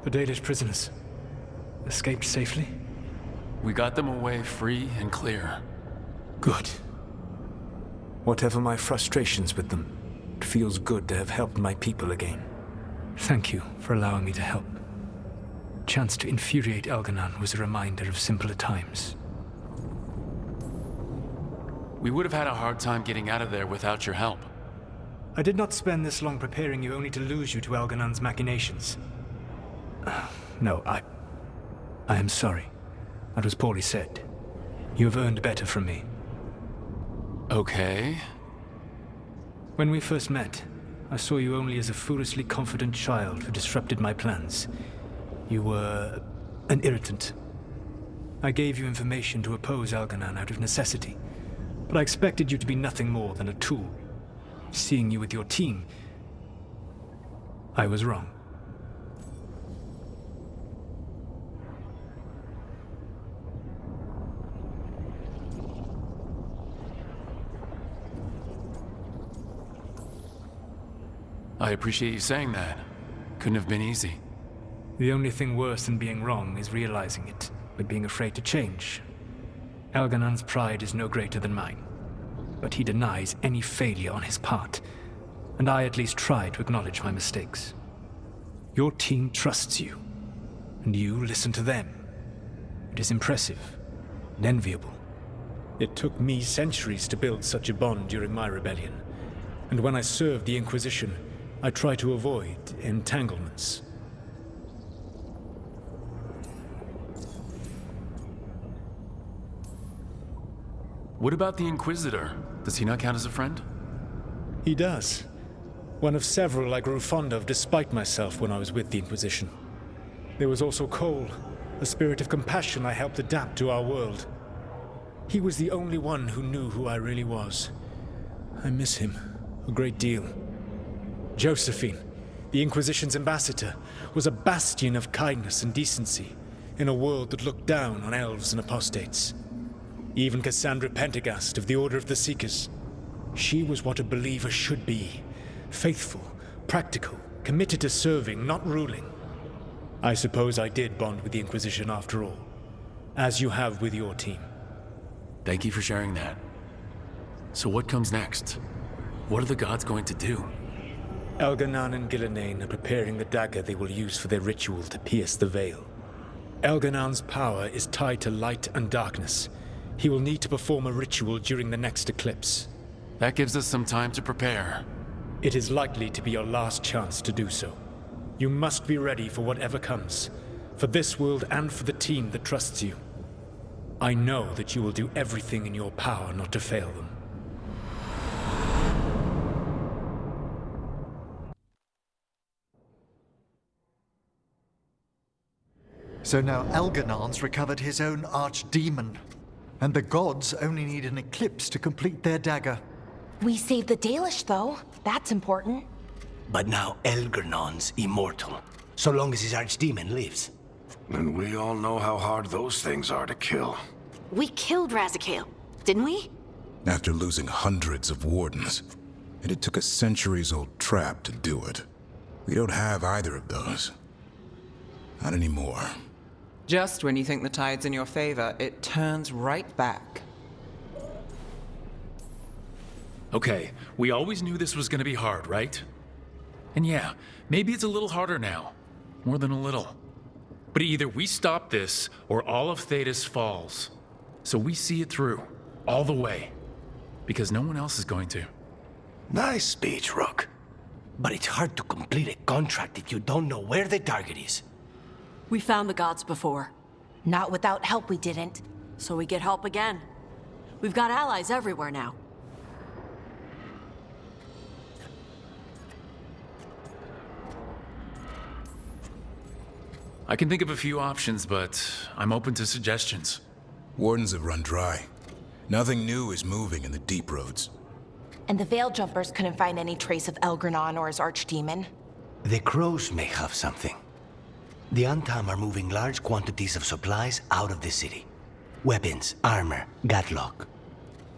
The Dalish prisoners escaped safely? We got them away free and clear. Good. Whatever my frustrations with them, it feels good to have helped my people again. Thank you for allowing me to help. Chance to infuriate Elganon was a reminder of simpler times. We would have had a hard time getting out of there without your help. I did not spend this long preparing you only to lose you to Elganon's machinations. No, I am sorry. That was poorly said. You have earned better from me. Okay. When we first met, I saw you only as a foolishly confident child who disrupted my plans. You were an irritant. I gave you information to oppose Elganon out of necessity, but I expected you to be nothing more than a tool. Seeing you with your team, I was wrong. I appreciate you saying that. Couldn't have been easy. The only thing worse than being wrong is realizing it, but being afraid to change. Elganon's pride is no greater than mine, but he denies any failure on his part, and I at least try to acknowledge my mistakes. Your team trusts you, and you listen to them. It is impressive and enviable. It took me centuries to build such a bond during my rebellion, and when I served the Inquisition, I try to avoid entanglements. What about the Inquisitor? Does he not count as a friend? He does. One of several I grew fond of despite myself when I was with the Inquisition. There was also Cole, a spirit of compassion I helped adapt to our world. He was the only one who knew who I really was. I miss him a great deal. Josephine, the Inquisition's ambassador, was a bastion of kindness and decency in a world that looked down on elves and apostates. Even Cassandra Pendergast of the Order of the Seekers. She was what a believer should be. Faithful, practical, committed to serving, not ruling. I suppose I did bond with the Inquisition after all, as you have with your team. Thank you for sharing that. So what comes next? What are the gods going to do? Elganon and Gillenane are preparing the dagger they will use for their ritual to pierce the veil. Elganon's power is tied to light and darkness. He will need to perform a ritual during the next eclipse. That gives us some time to prepare. It is likely to be your last chance to do so. You must be ready for whatever comes, for this world and for the team that trusts you. I know that you will do everything in your power not to fail them. So now Elganon's recovered his own archdemon, and the gods only need an eclipse to complete their dagger. We saved the Dalish, though. That's important. But now Elganon's immortal, so long as his archdemon lives. And we all know how hard those things are to kill. We killed Razikale, didn't we? After losing hundreds of wardens, and it took a centuries-old trap to do it. We don't have either of those. Not anymore. Just when you think the tide's in your favor, it turns right back. Okay, we always knew this was gonna be hard, right? And yeah, maybe it's a little harder now. More than a little. But either we stop this, or all of Thedas falls. So we see it through, all the way. Because no one else is going to. Nice speech, Rook. But it's hard to complete a contract if you don't know where the target is. We found the gods before. Not without help, we didn't. So we get help again. We've got allies everywhere now. I can think of a few options, but I'm open to suggestions. Wardens have run dry. Nothing new is moving in the deep roads. And the Veil Jumpers couldn't find any trace of Elganon or his archdemon. The crows may have something. The Antam are moving large quantities of supplies out of the city. Weapons, armor, gatlock.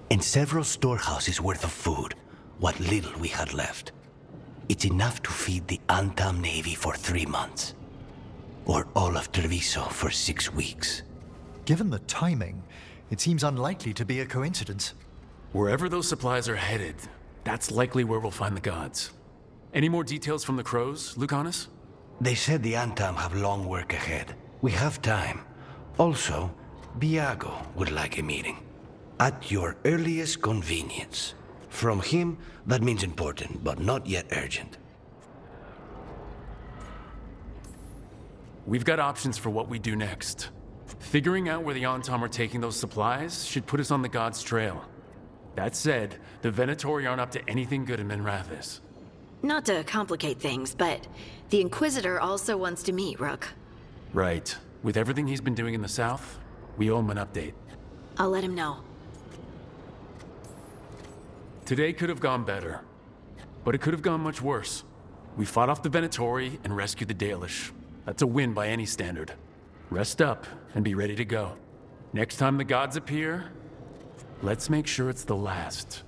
And several storehouses worth of food, what little we had left. It's enough to feed the Antam Navy for 3 months. or all of Treviso for 6 weeks. Given the timing, it seems unlikely to be a coincidence. Wherever those supplies are headed, that's likely where we'll find the gods. Any more details from the crows, Lucanus? They said the Antam have long work ahead. We have time. Also, Biago would like a meeting. At your earliest convenience. From him, that means important, but not yet urgent. We've got options for what we do next. Figuring out where the Antam are taking those supplies should put us on the gods' trail. That said, the Venatori aren't up to anything good in Minrathis. Not to complicate things, but the Inquisitor also wants to meet Rook. Right. With everything he's been doing in the south, we owe him an update. I'll let him know. Today could have gone better, but it could have gone much worse. We fought off the Venatori and rescued the Dalish. That's a win by any standard. Rest up and be ready to go. Next time the gods appear, let's make sure it's the last.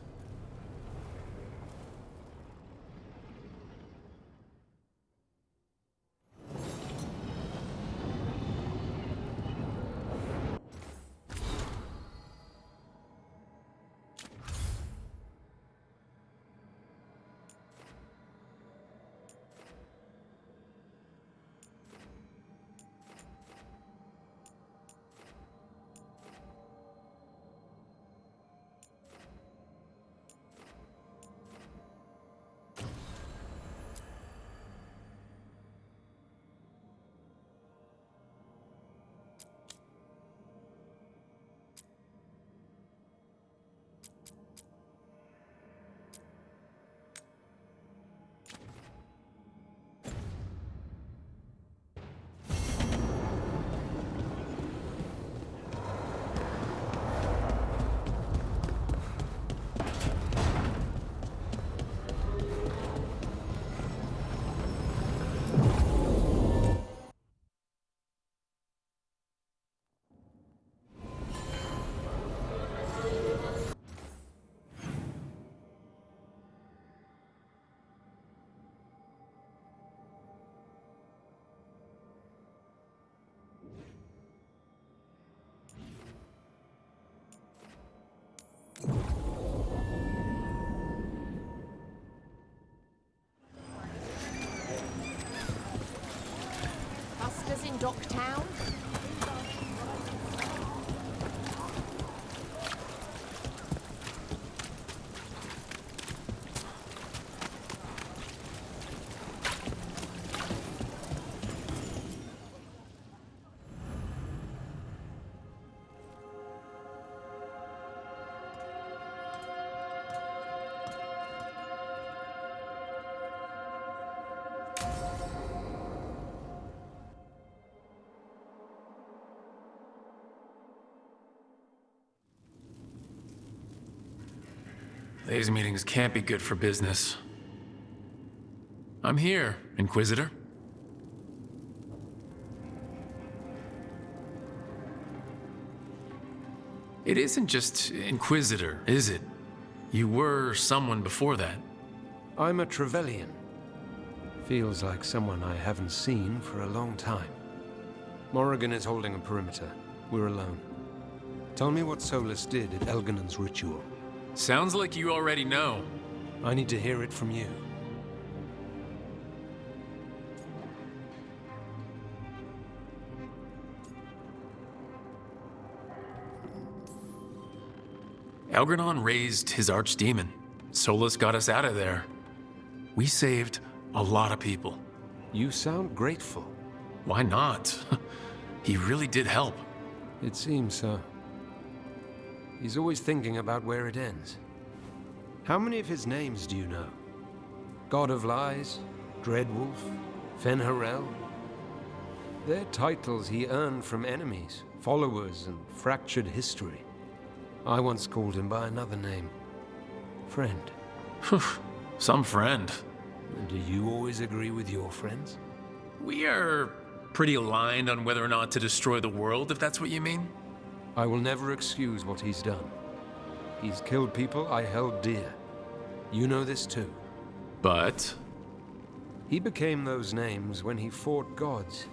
In Docktown? These meetings can't be good for business. I'm here, Inquisitor. It isn't just Inquisitor, is it? You were someone before that. I'm a Trevelyan. Feels like someone I haven't seen for a long time. Morrigan is holding a perimeter. We're alone. Tell me what Solas did at Elganon's ritual. Sounds like you already know. I need to hear it from you. Elganon raised his archdemon. Solas got us out of there. We saved a lot of people. You sound grateful. Why not? He really did help. It seems so. He's always thinking about where it ends. How many of his names do you know? God of Lies, Dreadwolf, Fen'Harel? They're titles he earned from enemies, followers, and fractured history. I once called him by another name. Friend. Some friend. Do you always agree with your friends? We are pretty aligned on whether or not to destroy the world, if that's what you mean. I will never excuse what he's done. He's killed people I held dear. You know this too. But? He became those names when he fought gods.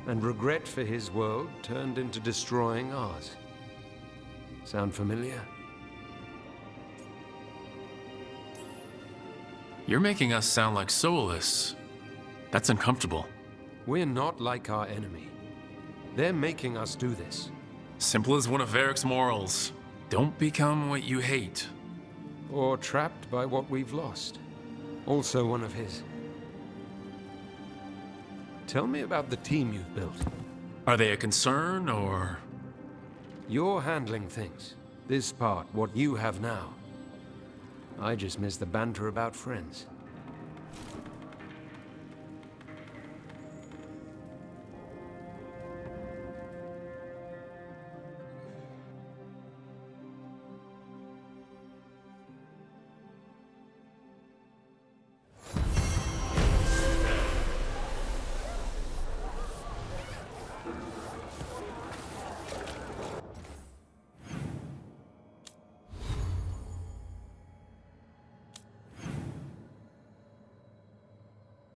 and regret for his world turned into destroying ours. Sound familiar? You're making us sound like Solas. That's uncomfortable. We're not like our enemy. They're making us do this. Simple as one of Varric's morals. Don't become what you hate. Or trapped by what we've lost. Also one of his. Tell me about the team you've built. Are they a concern, or...? You're handling things. This part, what you have now. I just miss the banter about friends.